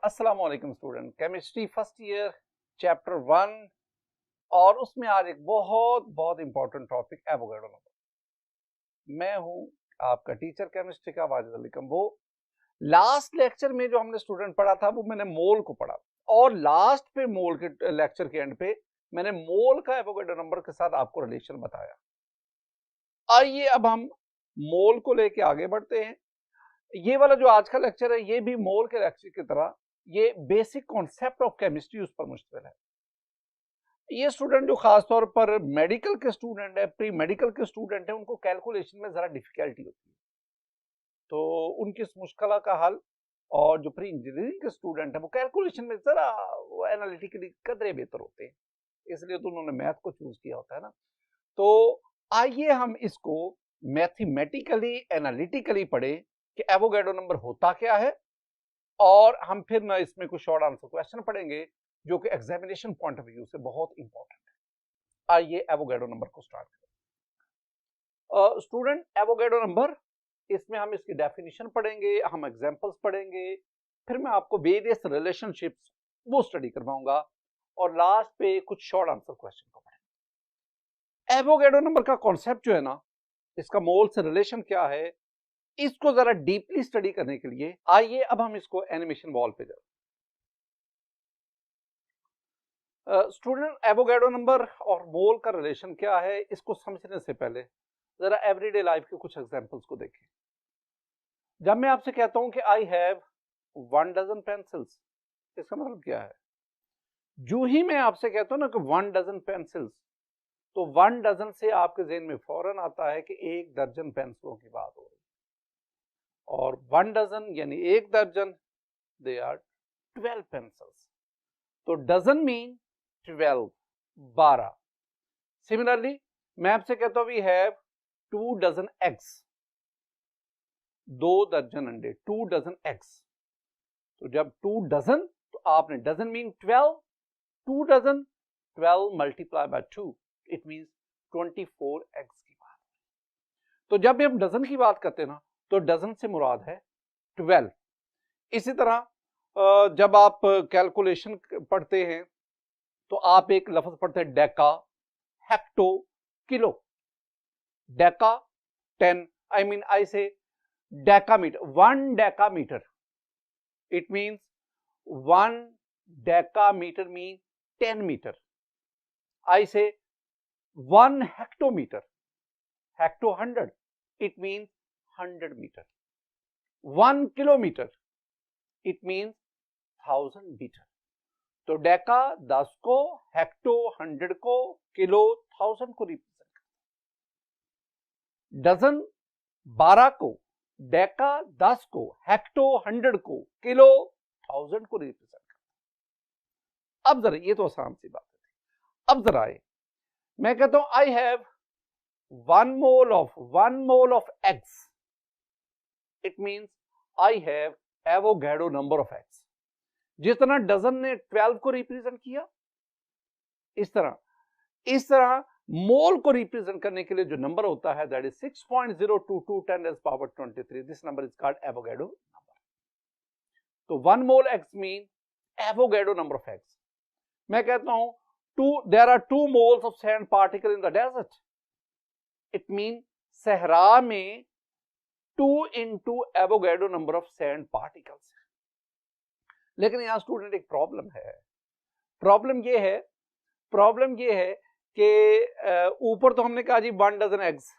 अस्सलाम वालेकुम student, chemistry first year chapter 1 और उसमें आज एक बहुत इंपॉर्टेंट टॉपिक एवोगैड्रो नंबर। मैं हूं आपका टीचर केमिस्ट्री का Wajid Ali combo. Last lecture में जो हमने स्टूडेंट पढ़ा था वो मैंने मोल को पढ़ा और लास्ट पे मोल के लेक्चर के एंड पे मैंने मोल का एवोगैड्रो नंबर के साथ आपको रिलेशन बताया। आइए अब हम मोल को लेके आगे बढ़ते हैं। ये वाला जो आज का लेक्चर है ये भी मोल के लेक्चर की तरह ये बेसिक कॉन्सेप्ट ऑफ केमिस्ट्री उस पर मुश्तमिल है। ये स्टूडेंट जो खासतौर पर मेडिकल के स्टूडेंट है, प्री मेडिकल के स्टूडेंट है, उनको कैलकुलेशन में जरा डिफिकल्टी होती है, तो उनकी इस मुश्किल का हल, और जो प्री इंजीनियरिंग के स्टूडेंट है वो कैलकुलेशन में जरा एनालिटिकली कदरे बेहतर होते हैं, इसलिए तो उन्होंने मैथ को चूज किया होता है ना। तो आइए हम इसको मैथमेटिकली एनालिटिकली पढ़े कि एवोगैड्रो नंबर होता क्या है, और हम फिर ना इसमें कुछ शॉर्ट आंसर क्वेश्चन पढ़ेंगे जो कि एग्जामिनेशन पॉइंट ऑफ व्यू से बहुत इंपॉर्टेंट है। आइए एवोगैड्रो नंबर को स्टार्ट करें। स्टूडेंट, एवोगैड्रो नंबर, इसमें हम इसकी डेफिनेशन पढ़ेंगे, हम एग्जांपल्स पढ़ेंगे, फिर मैं आपको वेरियस रिलेशनशिप्स वो स्टडी करवाऊंगा और लास्ट पे कुछ शॉर्ट आंसर क्वेश्चन को पढ़ेंगे। एवोगैड्रो नंबर का कॉन्सेप्ट जो है ना, इसका मोल से रिलेशन क्या है, इसको जरा डीपली स्टडी करने के लिए आइए अब हम इसको एनिमेशन वॉल पे जाए। स्टूडेंट, एवोगैड्रो नंबर और मोल का रिलेशन क्या है, इसको समझने से पहले जरा एवरीडे लाइफ के कुछ एग्जांपल्स को देखें। जब मैं आपसे कहता हूं कि आई हैव 1 डजन पेंसिल्स, इसका मतलब क्या है? जो ही मैं आपसे कहता हूं ना कि 1 डजन पेंसिल्स, तो 1 डजन से आपके ज़हन में फौरन आता है कि 1 दर्जन पेंसिलों की बात हो रही है, और 1 डजन यानी 1 दर्जन, दे आर 12 पेंसिल्स। तो डजन मीन 12, 12। सिमिलरली मैं आपसे कहता हूं वी हैव 2 डजन एग्स, 2 दर्जन अंडे, 2 डजन एग्स। तो जब 2 डजन, तो आपने dozen mean 12, 2 dozen 12 multiply by 2, it means 24 eggs की बात। तो जब भी हम डजन की बात करते हैं ना, तो डजन से मुराद है 12। इसी तरह जब आप कैलकुलेशन पढ़ते हैं तो आप एक लफ्ज पढ़ते हैं deca, hecto, kilo. Deca 10, I mean I say decametre, 1 decametre, it means 1 decametre mean 10 metre. I say 1 hectometre, hecto 100, it means 100 metre. 1 kilometre, it means 1000 metre. तो डेका 10 को, हेक्टो 100 को, किलो 1000 को रिप्रेजेंट करता है। डजन 12 को, डेका 10 को, hecto 100 को, kilo 1000 को रिप्रेजेंट करता है। अब जरा ये तो आसान सी बात है। अब जरा मैं कहता हूं I have 1 mole of eggs, it means I have Avogadro number of eggs. जितना डजन ने 12 को रिप्रेजेंट किया, इस तरह मोल को रिप्रेजेंट करने के लिए जो नंबर होता है that is 6.022 10 raised power 23। This number is called Avogadro number. तो 1 mole x mean Avogadro number of x. मैं कहता हूं there are 2 moles of sand particle in the desert, it mean Sahara में 2 into Avogadro number of sand particles. लेकिन यहां student एक problem है। Problem यह है कि ऊपर तो हमने कहा जी 1 डजन एग्स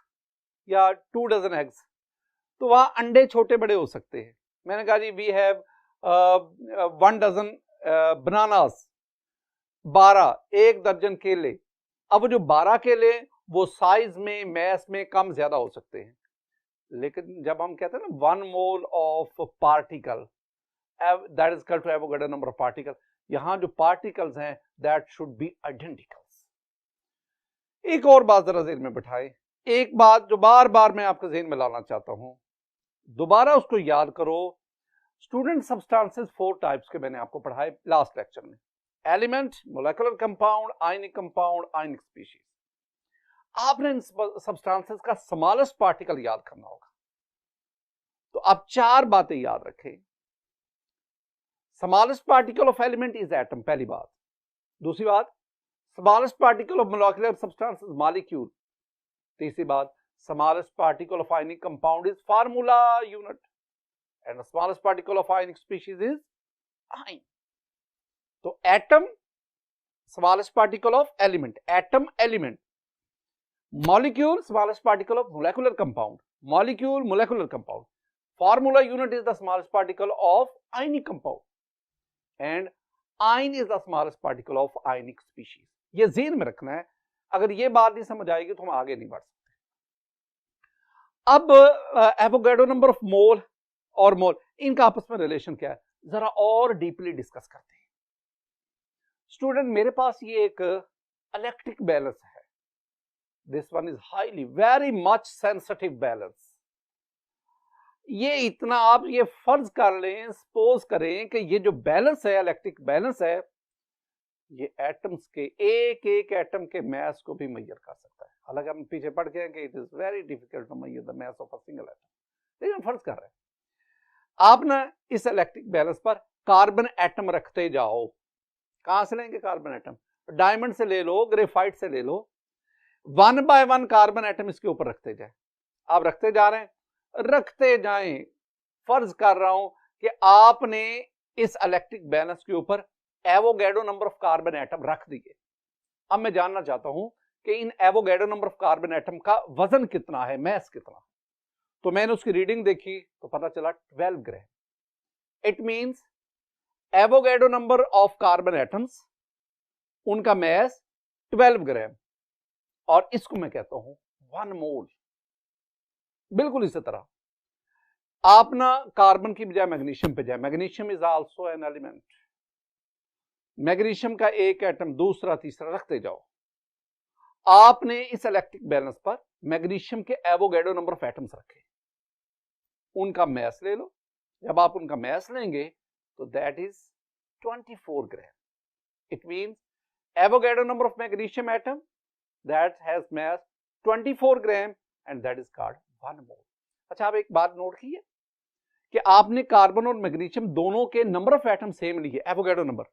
या 2 डजन एग्स, तो वहां अंडे छोटे बड़े हो सकते हैं। मैंने कहा जी वी हैव 1 डजन बनानास, 12, 1 दर्जन केले। अब जो 12 केले वो साइज में, मैस में कम ज्यादा हो सकते हैं, लेकिन जब हम कहते हैं ना 1 mole of particle, that is equal to Avogadro number of particle, यहां जो पार्टिकल्स हैं दैट शुड बी आइडेंटिकल्स। एक और बात जरा ज़हन में बिठाए, एक बात जो बार बार मैं आपके ज़हन में लाना चाहता हूं, दोबारा उसको याद करो। स्टूडेंट, सब्सटेंसेस 4 टाइप्स के मैंने आपको पढ़ाए लास्ट लेक्चर में। Element, molecular compound, ionic compound, ionic species. आपने इन सब्सटेंसेस का स्मॉलेस्ट पार्टिकल याद करना होगा। तो अब 4 बातें याद रखें। Smallest particle of element is atom, पहली बात। दूसरी बात, smallest particle of molecular substance is molecule. तीसरी बात, smallest particle of ionic compound is formula unit and the smallest particle of ionic species is ion. तो atom smallest particle of element, atom element, molecule smallest particle of molecular compound, molecule molecular compound, formula unit is the smallest particle of ionic compound and ion is the smallest particle of ionic species। ये ज़हन में रखना है, अगर ये बात नहीं समझ आएगी तो हम आगे नहीं बढ़ सकते। अब एवोगैड्रो नंबर ऑफ मोल और मोल, इनका आपस में रिलेशन क्या है, जरा और डीपली डिस्कस करते हैं। स्टूडेंट, मेरे पास ये एक इलेक्ट्रिक बैलेंस है, this one is highly very much sensitive balance। ये इतना आप ये फर्ज कर लें, सपोज करें कि ये जो बैलेंस है, इलेक्ट्रिक बैलेंस है, ये एटम्स के एक एक एटम के मास को भी मेजर कर सकता है। हालांकि हम पीछे पढ़ के हैं कि it is very difficult to measure the mass of a single atom, लेकिन फर्ज कर रहे हैं आप ना इस इलेक्ट्रिक बैलेंस पर कार्बन एटम रखते जाओ। कहां से लेंगे कार्बन एटम? डायमंड से ले लो, ग्रेफाइट से ले लो, 1 बाय 1 कार्बन एटम इसके ऊपर रखते जाए। आप रखते जा रहे हैं, रखते जाएं। फर्ज कर रहा हूं कि आपने इस इलेक्ट्रिक बैलेंस के ऊपर Avogadro number of carbon atom रख दिए। अब मैं जानना चाहता हूं कि इन Avogadro number of carbon atom का वजन कितना है, मास कितना है। तो मैंने उसकी रीडिंग देखी तो पता चला 12 gram. It means Avogadro number of carbon atoms, उनका मास 12 ग्राम, और इसको मैं कहता हूं 1 मोल। बिल्कुल इसी तरह आप ना कार्बन की बजाय मैग्नीशियम पे जाए, magnesium is also an element, magnesium का एक एटम दूसरा तीसरा रखते जाओ। आपने इस इलेक्ट्रिक बैलेंस पर मैग्नीशियम के एवोगैड्रो नंबर ऑफ एटम्स रखे, उनका मास ले लो। जब आप उनका मास लेंगे तो that is 24 gram. It means Avogadro number of magnesium atom that has mass 24 gram and that is called 1 mole। अच्छा, आप एक बात नोट की है कि आपने कार्बन और मैग्नीशियम दोनों के नंबर ऑफ एटम सेम लिए, एवोगैड्रो नंबर,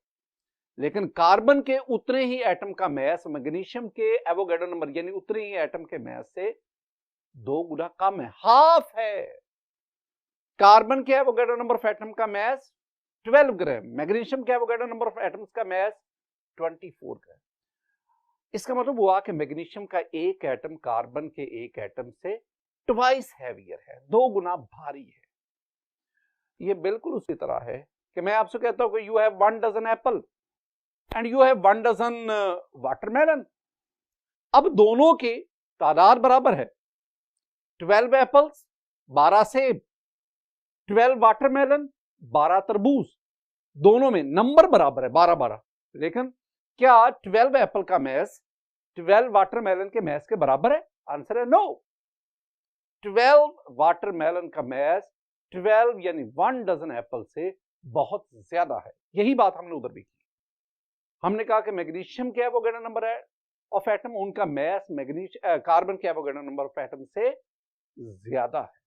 लेकिन कार्बन के उतने ही एटम का मास मैग्नीशियम के एवोगैड्रो नंबर यानी उतने ही एटम के मास से 2 गुना कम है, हाफ है। कार्बन के एवोगैड्रो नंबर ऑफ एटम का मास 12 ग्राम, मैग्नीशियम के एवोगैड्रो नंबर ऑफ एटम्स का मास 24 ग्राम। इसका मतलब हुआ कि मैग्नीशियम का एक एटम कार्बन के एक एटम से ट्वाइस हैवियर है, 2 गुना भारी है। ये बिल्कुल उसी तरह है कि मैं आपसे कहता हूं कि you have 1 dozen apple and you have 1 dozen watermelon. अब दोनों की तादाद बराबर है, 12 एप्पल्स 12 सेब, 12 वाटरमेलन 12 तरबूज, दोनों में नंबर बराबर है 12-12। लेकिन क्या 12 एप्पल का मास 12 वाटरमेलन के मास के बराबर है? आंसर है नो। 12 वाटरमेलन का मास 12 यानी 1 डजन एप्पल से बहुत ज्यादा है। यही बात हमने उधर भी की। हमने कहा कि मैग्नीशियम के एवोगैड्रो नंबर ऑफ एटम, उनका मास कार्बन के एवोगैड्रो नंबर ऑफ एटम से ज्यादा है।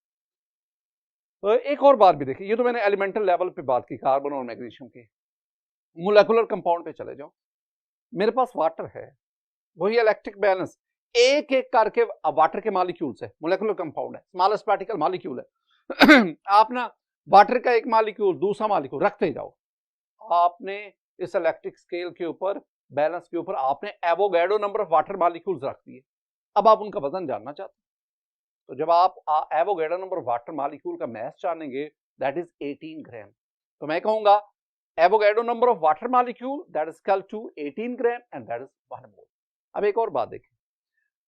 तो एक और बात भी देखिए, ये तो मैंने एलिमेंटल लेवल पे बात की कार्बन और मैग्नीशियम की। मोलेकुलर कंपाउंड पे चले जाओ, मेरे पास वाटर है, वही इलेक्ट्रिक बैलेंस, एक एक करके वाटर के मॉलिक्यूल्स है, मोलेकुलर कंपाउंड है, स्मॉलेस्ट पार्टिकल मॉलिक्यूल है। आप ना वाटर का एक मॉलिक्यूल दूसरा मॉलिक्यूल रखते जाओ। आपने इस इलेक्ट्रिक स्केल के ऊपर, बैलेंस के ऊपर आपने Avogadro number of water molecules रख दिए। अब आप उनका वजन जानना चाहते हैं, तो जब आप Avogadro number of water molecule का मास जानेंगे दैट इज 18 ग्राम। तो मैं कहूंगा Avogadro number of water molecule that is equal to 18 gram and that is 1 mole. अब एक और बात देखें,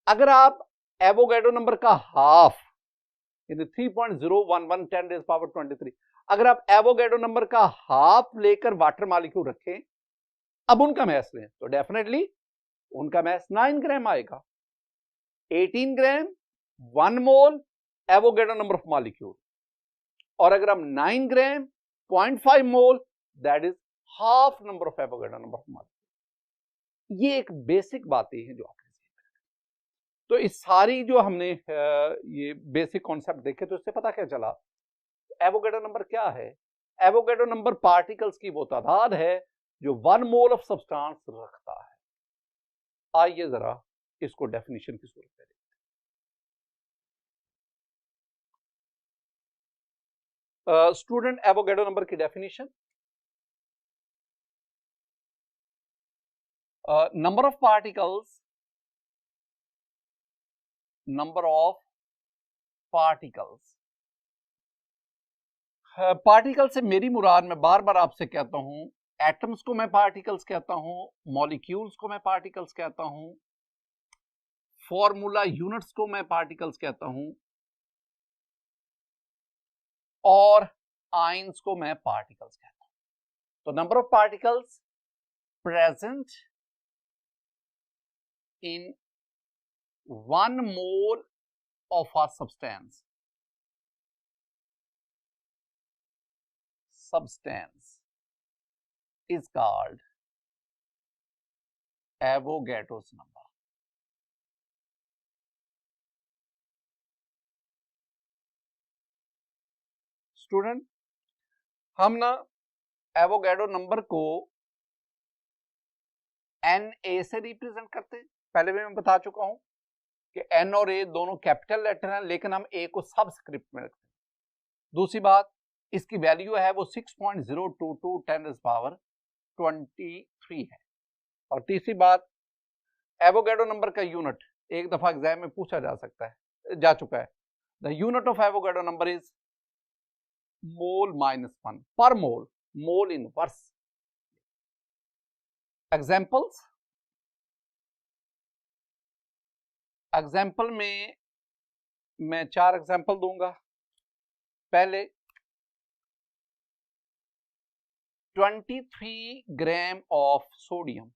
अगर आप एवोगैड्रो नंबर का हाफ यानी 3.011 10 रेज़ पावर 23, अगर आप एवोगैड्रो नंबर का हाफ लेकर वाटर मॉलिक्यूल रखें, अब उनका मास लें तो डेफिनेटली उनका मास 9 ग्राम आएगा। 18 ग्राम 1 मोल एवोगैड्रो नंबर ऑफ मॉलिक्यूल, और अगर हम 9 ग्राम 0.5 मोल that is half number of Avogadro number of molecule. ये एक बेसिक बातें हैं जो आपने, तो इस सारी जो हमने ये बेसिक कॉन्सेप्ट देखे तो इससे पता क्या चला, एवोगैड्रो नंबर क्या है? एवोगैड्रो नंबर पार्टिकल्स की वो तादाद है जो 1 मोल ऑफ सब्सटेंस रखता है। आइए जरा इसको डेफिनेशन की सूरत में देखते हैं। स्टूडेंट, एवोगैड्रो नंबर की definition, number of particles particle से मेरी मुराद, मैं बार बार आपसे कहता हूं, एटम्स को मैं पार्टिकल्स कहता हूं, मॉलिक्यूल्स को मैं पार्टिकल्स कहता हूं, फॉर्मूला यूनिट्स को मैं पार्टिकल्स कहता हूं, और आयंस को मैं पार्टिकल्स कहता हूं। तो number of particles present in 1 mole of a substance is called Avogadro's number. Student, हम ना एवोगैड्रो नंबर को Na से रिप्रेजेंट करते हैं। पहले भी मैं बता चुका हूं कि N और A दोनों कैपिटल लेटर हैं, लेकिन हम A को सबस्क्रिप्ट में रखते हैं। दूसरी बात, इसकी वैल्यू है वो 6.022 10⁻23 है। और तीसरी बात, एवोगैड्रो नंबर का यूनिट एक दफा एग्जाम में पूछा जा चुका है। The unit of Avogadro number is mole -1 पर मोल, मोल इनवर्स। एग्जाम्पल में मैं 4 एग्जाम्पल दूंगा। पहले 23 gram of sodium,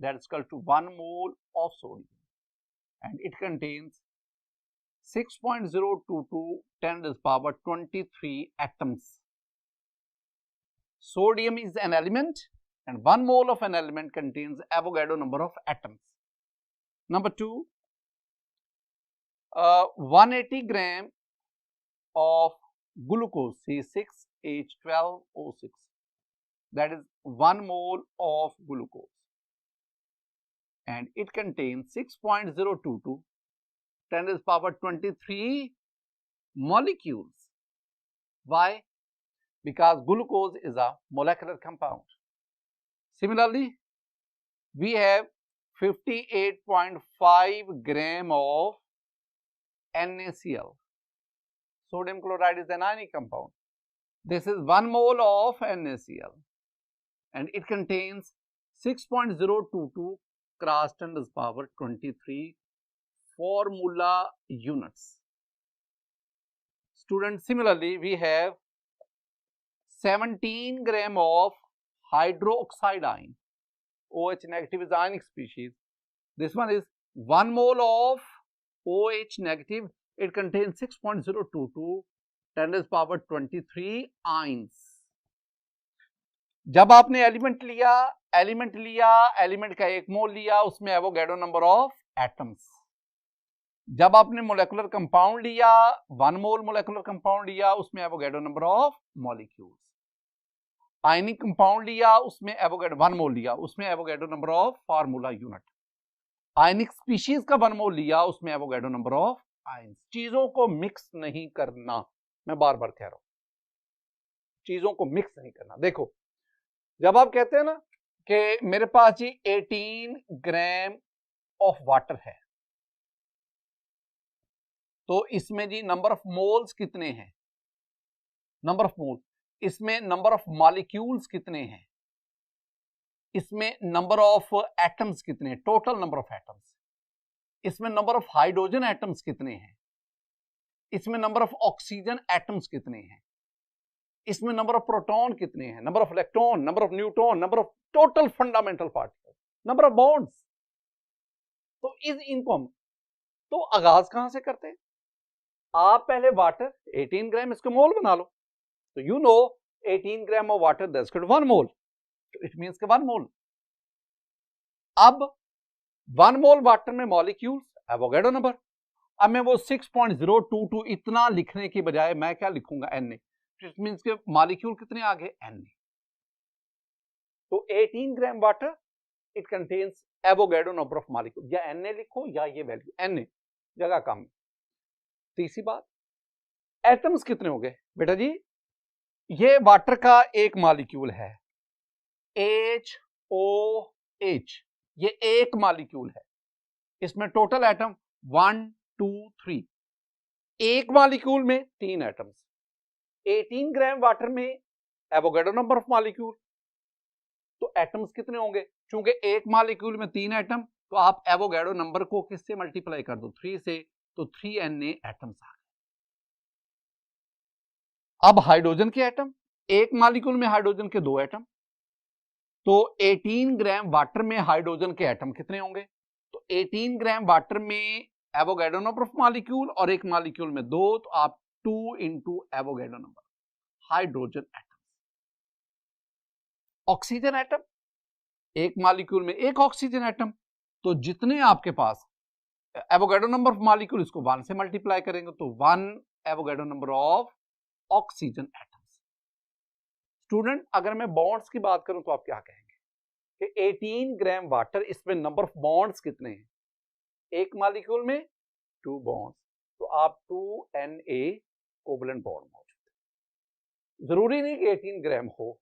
that is equal to 1 mole of sodium, and it contains 6.022 10⁻23 atoms. Sodium is an element, and 1 mole of an element contains Avogadro number of atoms. Number 2, 180 gram of glucose, C6H12O6, that is 1 mole of glucose, and it contains 6.022 10⁻23 molecules. Why? Because glucose is a molecular compound. Similarly, we have 58.5 gram of NaCl. Sodium chloride is an ionic compound. This is 1 mole of NaCl, and it contains 6.022 cross 10⁻23 formula units. Students, similarly, we have 17 gram of hydroxide ion. OH negative is ionic species. This one is 1 mole of OH negative. It contains 6.022 10⁻23 ions. जब आपने element लिया, element का 1 मोल लिया, उसमें Avogadro number of atoms. जब आपने molecular compound लिया, 1 मोल molecular compound लिया, उसमें Avogadro number of molecules. Ionic compound लिया, उसमें एवोगैड्रो 1 मोल लिया, उसमें Avogadro number of formula unit. Ionic species का 1 मोल लिया, उसमें एवोगैड्रो नंबर ऑफ आयंस। चीजों को मिक्स नहीं करना, मैं बार बार कह रहा हूं, चीजों को मिक्स नहीं करना। देखो, जब आप कहते हैं ना कि मेरे पास जी 18 ग्राम ऑफ वाटर है, तो इसमें जी नंबर ऑफ मोल्स कितने हैं? Number of moles. इसमें नंबर ऑफ मॉलिक्यूल्स कितने हैं? इसमें नंबर ऑफ एटम्स कितने हैं? Total number of atoms. इसमें नंबर ऑफ हाइड्रोजन एटम्स कितने हैं? इसमें नंबर ऑफ ऑक्सीजन एटम्स कितने हैं? इसमें नंबर ऑफ प्रोटॉन कितने हैं? Number of electron, number of neutron, number of total fundamental particle, number of bonds. तो इनको हम तो आगाज कहां से करते हैं? आप पहले वाटर 18 ग्राम इसको मोल बना लो, तो you know 18 gram of water that's equal to 1 mole, तो इट मींस के 1 मोल। अब 1 मोल वाटर में मॉलिक्यूल्स, एवोगैड्रो नंबर। अब मैं वो 6.022 इतना लिखने की बजाय मैं क्या लिखूंगा? Na, which means के मॉलिक्यूल कितने आ गए, Na। तो 18 gram water it contains Avogadro number of molecule, या Na लिखो या ये वैल्यू, Na जगह कम। तीसरी बात, एटम्स कितने हो गए बेटा जी, ये वाटर का एक मॉलिक्यूल है HOH, ये एक मॉलिक्यूल है, इसमें टोटल एटम 1 2 3, एक मॉलिक्यूल में 3 एटम्स। 18 ग्राम वाटर में एवोगैड्रो नंबर ऑफ मॉलिक्यूल, तो एटम्स कितने होंगे, चूंकि एक मॉलिक्यूल में 3 एटम, तो आप एवोगैड्रो नंबर को किससे मल्टीप्लाई कर दो, 3 से, तो 3Na एटम्स आ गए। अब हाइड्रोजन के एटम, एक मॉलिक्यूल में हाइड्रोजन के 2 एटम, तो 18 ग्राम वाटर में हाइड्रोजन के एटम कितने होंगे, तो 18 ग्राम वाटर में एवोगैड्रो नंबर ऑफ मॉलिक्यूल और एक मॉलिक्यूल में 2, तो आप 2 into Avogadro number hydrogen atom. Oxygen atom, एक मॉलिक्यूल में एक ऑक्सीजन एटम, तो जितने आपके पास एवोगैड्रो नंबर ऑफ मॉलिक्यूल, इसको 1 से मल्टीप्लाई करेंगे तो 1 Avogadro number of oxygen atoms. Student अगर मैं बॉन्ड्स की बात करूं तो आप क्या कहेंगे कि 18 ग्राम वाटर, इसमें नंबर ऑफ बॉन्ड्स कितने हैं, एक मॉलिक्यूल में 2 बॉन्ड्स, तो आप 2Na कोवलेंट बॉन्ड मौजूद है। जरूरी नहीं कि 18 ग्राम हो,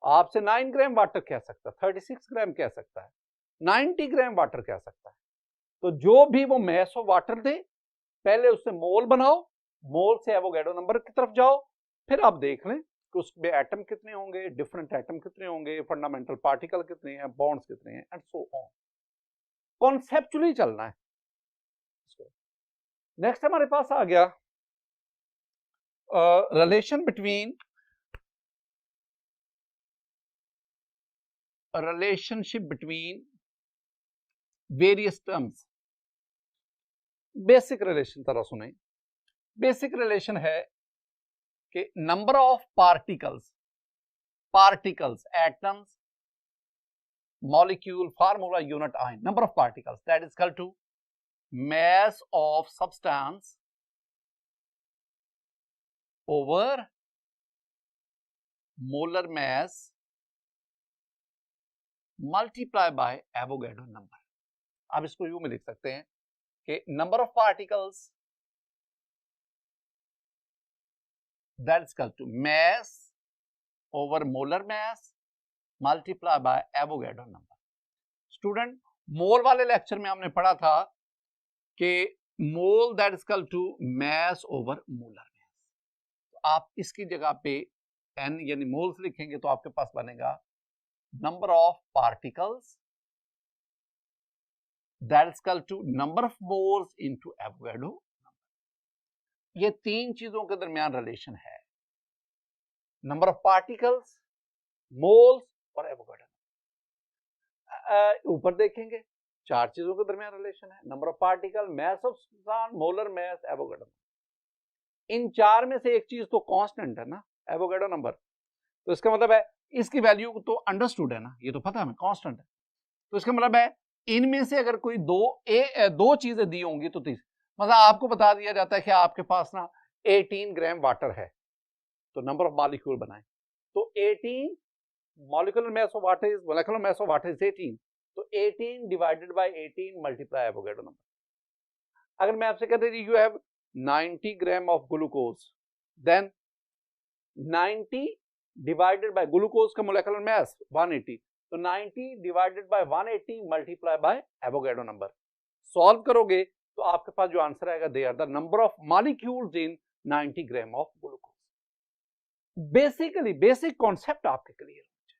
आपसे 9 ग्राम वाटर कह सकता है, 36 ग्राम कह सकता है, 90 ग्राम वाटर कह सकता है। तो जो भी वो मैस ऑफ वाटर दे, पहले उससे मोल बनाओ, मोल से एवोगैड्रो नंबर की तरफ जाओ, फिर आप देख लें कि उसमें एटम कितने होंगे, डिफरेंट एटम कितने होंगे, फंडामेंटल पार्टिकल कितने हैं, बॉन्ड्स कितने हैं, एंड सो ऑन। कॉन्सेप्चुअली चलना है। नेक्स्ट हमारे पास आ गया relation between, relationship between various terms। Basic relation तरह सुने, बेसिक रिलेशन है कि number of particles atoms molecule formula unit ion, number of particles that is equal to mass of substance over molar mass multiply by Avogadro number. आप इसको यूं में लिख सकते हैं कि number of particles that is equal to mass over molar mass multiply by Avogadro number. Student mole वाले lecture में हमने पढ़ा था कि mole that is equal to mass over molar mass, तो आप इसकी जगह पे n यानी मोल्स लिखेंगे तो आपके पास बनेगा number of particles that is equal to number of moles into Avogadro number। ये तीन चीजों के दरमियान रिलेशन है, नंबर ऑफ पार्टिकल्स, मोल्स और एवोगाड्रो। ऊपर देखेंगे 4 चीजों के दरमियान रिलेशन है, number of particle, mass of substance, molar mass, Avogadro. इन 4 में से एक चीज तो कांस्टेंट है ना, एवोगाड्रो नंबर, तो इसका मतलब है इसकी वैल्यू तो अंडरस्टूड है ना, ये तो पता है हमें कांस्टेंट है, तो इसका मतलब है इनमें से अगर कोई दो चीजें दी होंगी तो 30, मतलब आपको बता दिया जाता है कि आपके पास ना 18 ग्राम वाटर है, तो नंबर ऑफ मॉलिक्यूल बनाएं, तो 18 molecular mass of water is molecular mass of water is 18, तो 18 divided by 18 multiply Avogadro number. अगर मैं आपसे कहता हूं you have 90 gram of glucose, then 90 divided by glucose का मोलेकुलर मास 180, तो 90 divided by 180 multiply by Avogadro number. Solve करोगे तो आपके पास जो आंसर आएगा they are the number of molecules in 90 gram of glucose. Basically basic concept आपके clear हो जाए।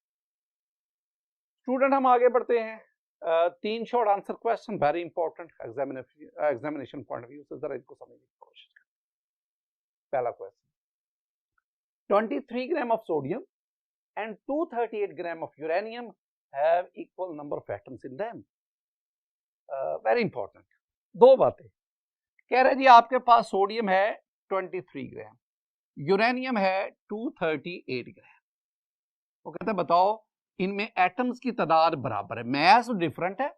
स्टूडेंट हम आगे बढ़ते हैं, 3 short answer question very important examination point of view से, जरा इनको समझने की कोशिश करें। पहला question, 23 gram of sodium and 238 gram of uranium have equal number of atoms in them। Very important। 2 बातें कह रहे जी, आपके पास सोडियम है 23 ग्राम, यूरेनियम है 238 ग्राम, वो कहते हैं बताओ इनमें एटम्स की तादाद बराबर है, मास डिफरेंट है,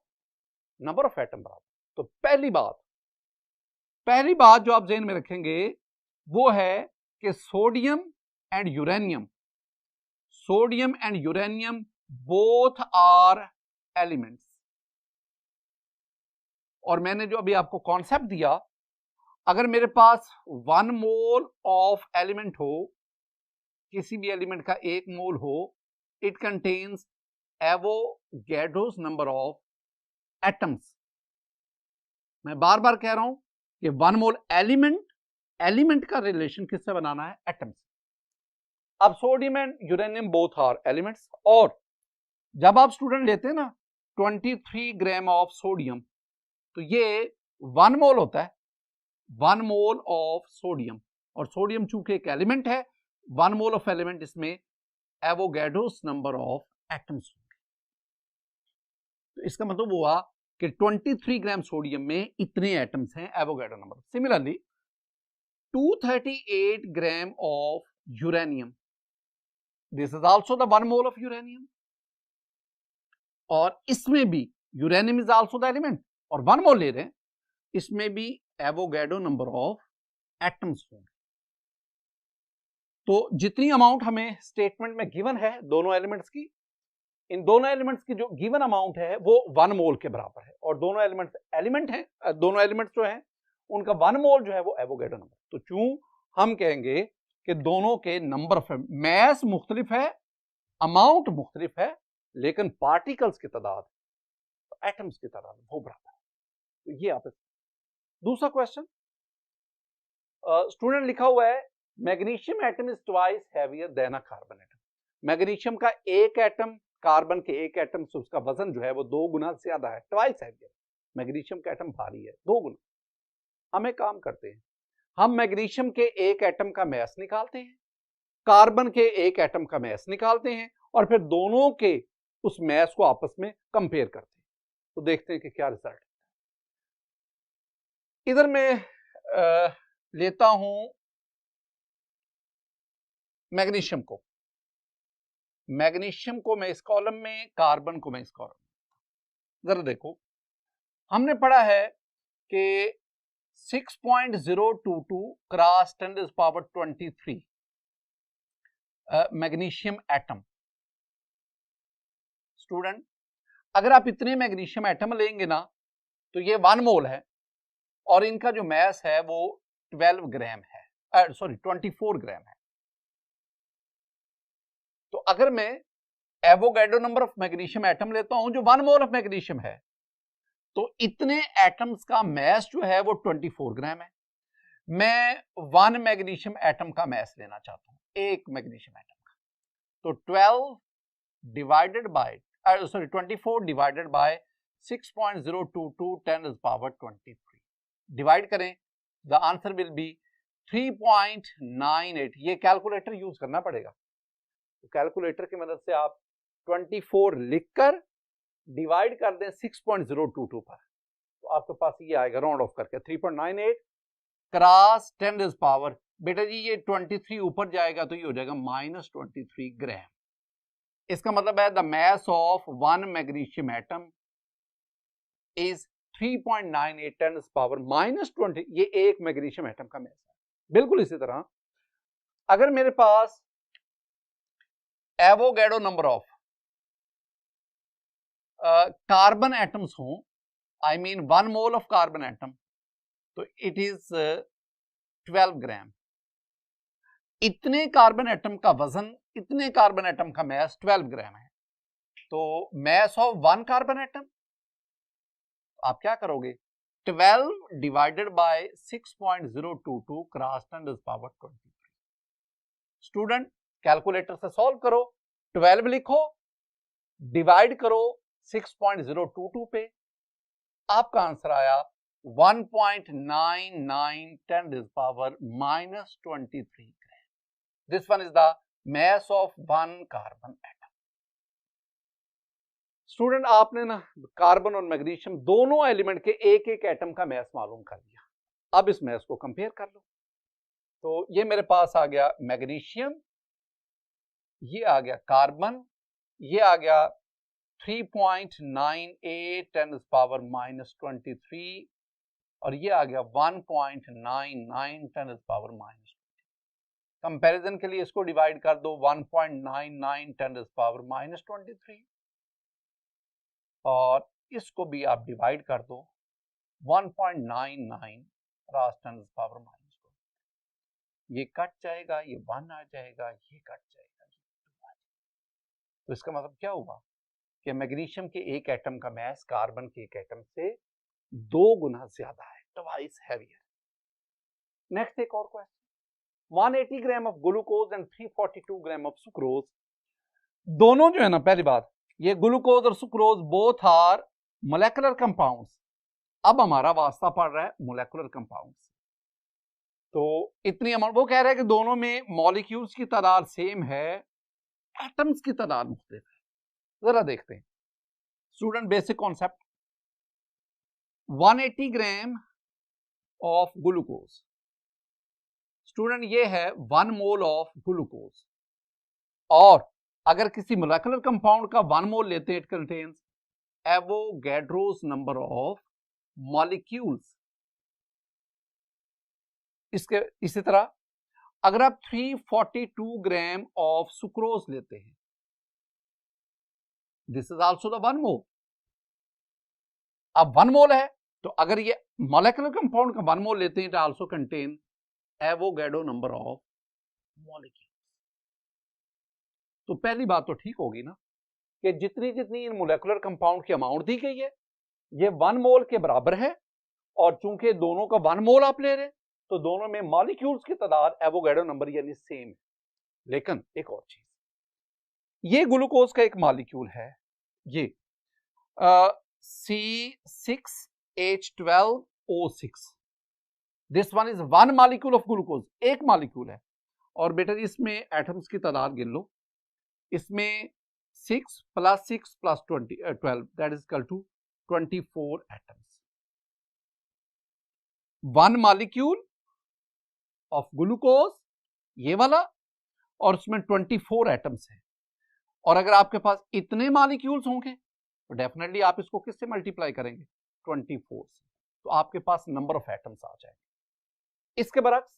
नंबर ऑफ एटम बराबर। तो पहली बात जो आप ज़हन में रखेंगे वो है कि sodium and uranium, sodium and uranium both are elements. और मैंने जो अभी आपको कॉन्सेप्ट दिया, अगर मेरे पास 1 मोल ऑफ एलिमेंट हो, किसी भी एलिमेंट का 1 मोल हो, it contains Avogadro's number of atoms. मैं बार बार कह रहा हूं कि 1 मोल एलिमेंट का रिलेशन किससे बनाना है? एटम्स। अब sodium and uranium both are elements, और जब आप स्टूडेंट लेते हैं ना 23 ग्राम ऑफ सोडियम, तो ये 1 मोल होता है, 1 मोल ऑफ सोडियम। और सोडियम चूंकि एक एलिमेंट है, 1 मोल ऑफ एलिमेंट, इसमें एवोगैड्रोस नंबर ऑफ एटम्स होंगे। तो इसका मतलब हुआ कि 23 ग्राम सोडियम में इतने एटम्स हैं, Avogadro number. Similarly 238 gram of uranium, this is also the 1 mole of uranium, और इसमें भी uranium is also the element, और 1 मोल ले रहे हैं, इसमें भी एवोगैड्रो नंबर ऑफ एटम्स होंगे। तो जितनी अमाउंट हमें स्टेटमेंट में गिवन है दोनों एलिमेंट्स की, इन दोनों एलिमेंट्स की जो गिवन अमाउंट है वो 1 मोल के बराबर है, और दोनों एलिमेंट्स जो हैं उनका 1 मोल जो है वो एवोगैड्रो नंबर। तो चूं हम कहेंगे कि दोनों के नंबर ऑफ मैस मुख्तलिफ है, अमाउंट मुख्तलिफ है, लेकिन पार्टिकल्स की तादाद, एटम्स की तादाद वो बराबर है। तो ये आप दूसरा क्वेश्चन स्टूडेंट लिखा हुआ है, magnesium atom is twice heavier than a carbon atom. Magnesium का एक एटम कार्बन के एक एटम से उसका वजन जो है वो 2 गुना ज्यादा है, ट्वाइस हैवियर। मैग्नीशियम का एटम भारी है 2 गुना। हम एक काम करते हैं, हम मैग्नीशियम के एक एटम का मैस निकालते हैं, कार्बन के एक एटम का मैस निकालते हैं, और फिर दोनों के उस मैस को आपस में कंपेयर करते हैं, तो देखते हैं कि क्या रिजल्ट है। इधर मैं लेता हूं मैग्नीशियम को मैं इस कॉलम में, कार्बन को मैं इस कॉलम में। जरा देखो, हमने पढ़ा है कि 6.022 क्रॉस 10⁻23 मैग्नीशियम एटम। स्टूडेंट, अगर आप इतने मैग्नीशियम एटम लेंगे ना, तो ये 1 मोल है, और इनका जो मैस है वो 12 ग्राम है, 24 ग्राम है। तो अगर मैं Avogadro number of magnesium atom लेता हूं जो 1 मोल ऑफ मैग्नीशियम है, तो इतने एटम्स का मैस जो है वो 24 ग्राम है। मैं 1 मैग्नीशियम एटम का मैस लेना चाहता हूं, एक मैग्नीशियम एटम का, तो 24 डिवाइडेड बाय 6.022 10⁻23 डिवाइड करें, द आंसर विल बी 3.98। ये कैलकुलेटर यूज करना पड़ेगा, तो कैलकुलेटर की मदद से आप 24 लिखकर डिवाइड कर दें 6.022 पर, तो आपके पास ये आएगा राउंड ऑफ करके 3.98 क्रॉस 10⁻। बेटा जी ये 23 ऊपर जाएगा तो ये हो जाएगा -23 ग्राम। इसका मतलब है the mass of 1 magnesium atom is 3.98 10⁻-20। ये एक मैग्नीशियम एटम का मैस है। बिल्कुल इसी तरह अगर मेरे पास Avogadro number of carbon atoms हों, I mean 1 mole of carbon atom, तो इट इज 12 ग्राम। इतने कार्बन एटम का वजन, इतने कार्बन एटम का मैस 12 ग्राम है। तो मैस ऑफ 1 कार्बन एटम, आप क्या करोगे, 12 divided by 6.022 cross 10⁻23। Student, calculator से सॉल्व करो, 12 लिखो, डिवाइड करो 6.022 पे, आपका आंसर आया 1.99 10⁻-23 gram. This one is the mass of 1 carbon atom. Student, आपने ना कार्बन और मैग्नीशियम दोनों एलिमेंट के एक एक एटम का मैस मालूम कर लिया। अब इस मैस को कंपेयर कर लो, तो ये मेरे पास आ गया मैग्नीशियम, ये आ गया कार्बन, ये आ गया 3.98 10⁻-23, और ये आ गया 1.99 10⁻-23। कंपैरिजन के लिए इसको डिवाइड कर दो 1.99 10⁻⁻23 और इसको भी आप डिवाइड कर दो 1.99 रास 10⁻⁻2। ये कट जाएगा, ये 1 आ जाएगा, ये कट जाएगा, ये 2 आ जाएगा। तो इसका मतलब क्या हुआ कि मैग्नीशियम के एक एटम का मास कार्बन के एक एटम से 2 गुना ज्यादा है, ट्वाइस हैवियर। नेक्स्ट एक और question, 180 gram of glucose and 342 gram of sucrose, दोनों जो है ना, पहली बात ये ग्लूकोज और sucrose both are molecular compounds. अब हमारा वास्ता पड़ रहा है मोलेकुलर कंपाउंड्स, तो इतनी अमाउंट, वो कह रहे हैं कि दोनों में मॉलिक्यूल्स की तादाद सेम है, एटम्स की तादाद मुख्तलिफ है। जरा देखते हैं student, basic concept. 180 gram of glucose, student ये है 1 मोल ऑफ ग्लूकोज, और अगर किसी मोलेकुलर कंपाउंड का 1 मोल लेते हैं, it contains Avogadro's number of molecules. इसी तरह अगर आप 342 ग्राम ऑफ सुक्रोज लेते हैं, this is also the 1 mole. अब 1 मोल है, तो अगर ये मॉलिक्यूलर कंपाउंड का 1 मोल लेते हैं, it also contain Avogadro number of molecules. तो पहली बात तो ठीक होगी ना कि जितनी जितनी इन मोलेकुलर कंपाउंड की अमाउंट दी गई है ये 1 मोल के बराबर है, और चूंकि दोनों का 1 मोल आप ले रहे हैं तो दोनों में मॉलिक्यूल्स की तादाद एवोगैड्रो नंबर यानी सेम है। लेकिन एक और चीज, ये ग्लूकोज का एक मॉलिक्यूल है, ये C6H12O6, this one is 1 molecule of glucose, एक मॉलिक्यूल है। और बेटा इसमें एटम्स की तादाद गिन लो, इसमें 6 + 6 + 12 that is equal to 24 atoms. 1 molecule of glucose ये वाला, और उसमें 24 एटम्स हैं। और अगर आपके पास इतने मॉलिक्यूल्स होंगे तो डेफिनेटली आप इसको किससे मल्टीप्लाई करेंगे, 24 से, तो आपके पास नंबर ऑफ एटम्स आ जाएंगे। इसके बरक्स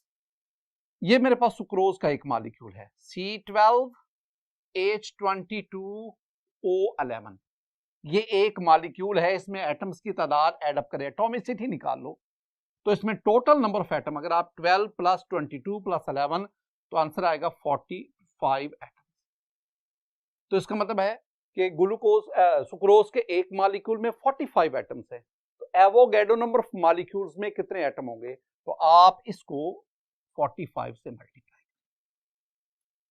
ये मेरे पास सुक्रोज का एक मॉलिक्यूल है C12H22O11, ये एक मॉलिक्यूल है, इसमें एटम्स की तादाद एड अप करें, एटॉमिसिटी निकाल लो, तो इसमें टोटल नंबर ऑफ एटम अगर आप 12 + 22 + 11 तो आंसर आएगा 45 एटम। तो इसका मतलब है कि ग्लूकोज सुक्रोज के एक मॉलिक्यूल में 45 एटम्स हैं, तो एवोगैड्रो नंबर ऑफ मॉलिक्यूल्स में कितने एटम होंगे, तो आप इसको 45 से मल्टीप्लाई।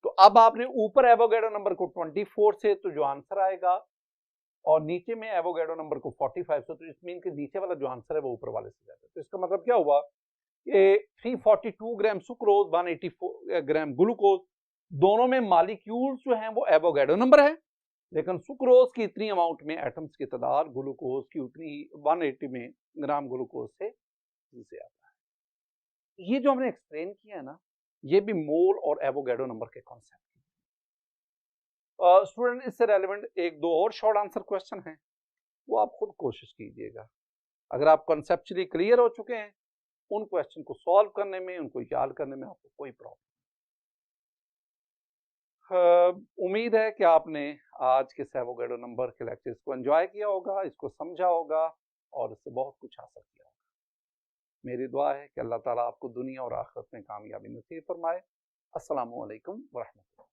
तो अब आपने ऊपर एवोगैड्रो नंबर को 24 से, तो जो आंसर आएगा, और नीचे में एवोगैड्रो नंबर को 45 से, तो इसमें इनके नीचे वाला जो आंसर है वो ऊपर वाले से जाता है। तो इसका मतलब क्या हुआ, ये 342 ग्राम सुक्रोज 184 ग्राम ग्लूकोज, दोनों में मॉलिक्यूल्स जो हैं वो एवोगैड्रो नंबर है, लेकिन सुक्रोज की इतनी अमाउंट में एटम्स की तादाद ग्लूकोज की उतनी 180 में ग्राम ग्लूकोज से ज्यादा है। ये जो हमने एक्सप्लेन किया है ना, ये भी मोल और एवोगैड्रो नंबर के कॉन्सेप्ट। स्टूडेंट इससे रेलेवेंट 1-2 और शॉर्ट आंसर क्वेश्चन हैं, वो आप खुद कोशिश कीजिएगा। अगर आप कॉन्सेप्चुअली क्लियर हो चुके हैं, उन क्वेश्चन को सॉल्व करने में, उनको याद करने में आपको कोई प्रॉब्लम। उम्मीद है कि आपने आज के एवोगैड्रो नंबर के लेक्चर्स को एंजॉय किया होगा, इसको समझा होगा और इससे बहुत कुछ हासिल किया होगा। मेरी दुआ है कि अल्लाह ताला आपको दुनिया और आखिरत में कामयाबी नसीब फरमाए। अस्सलामु अलैकुम व रहमतुल्लाह।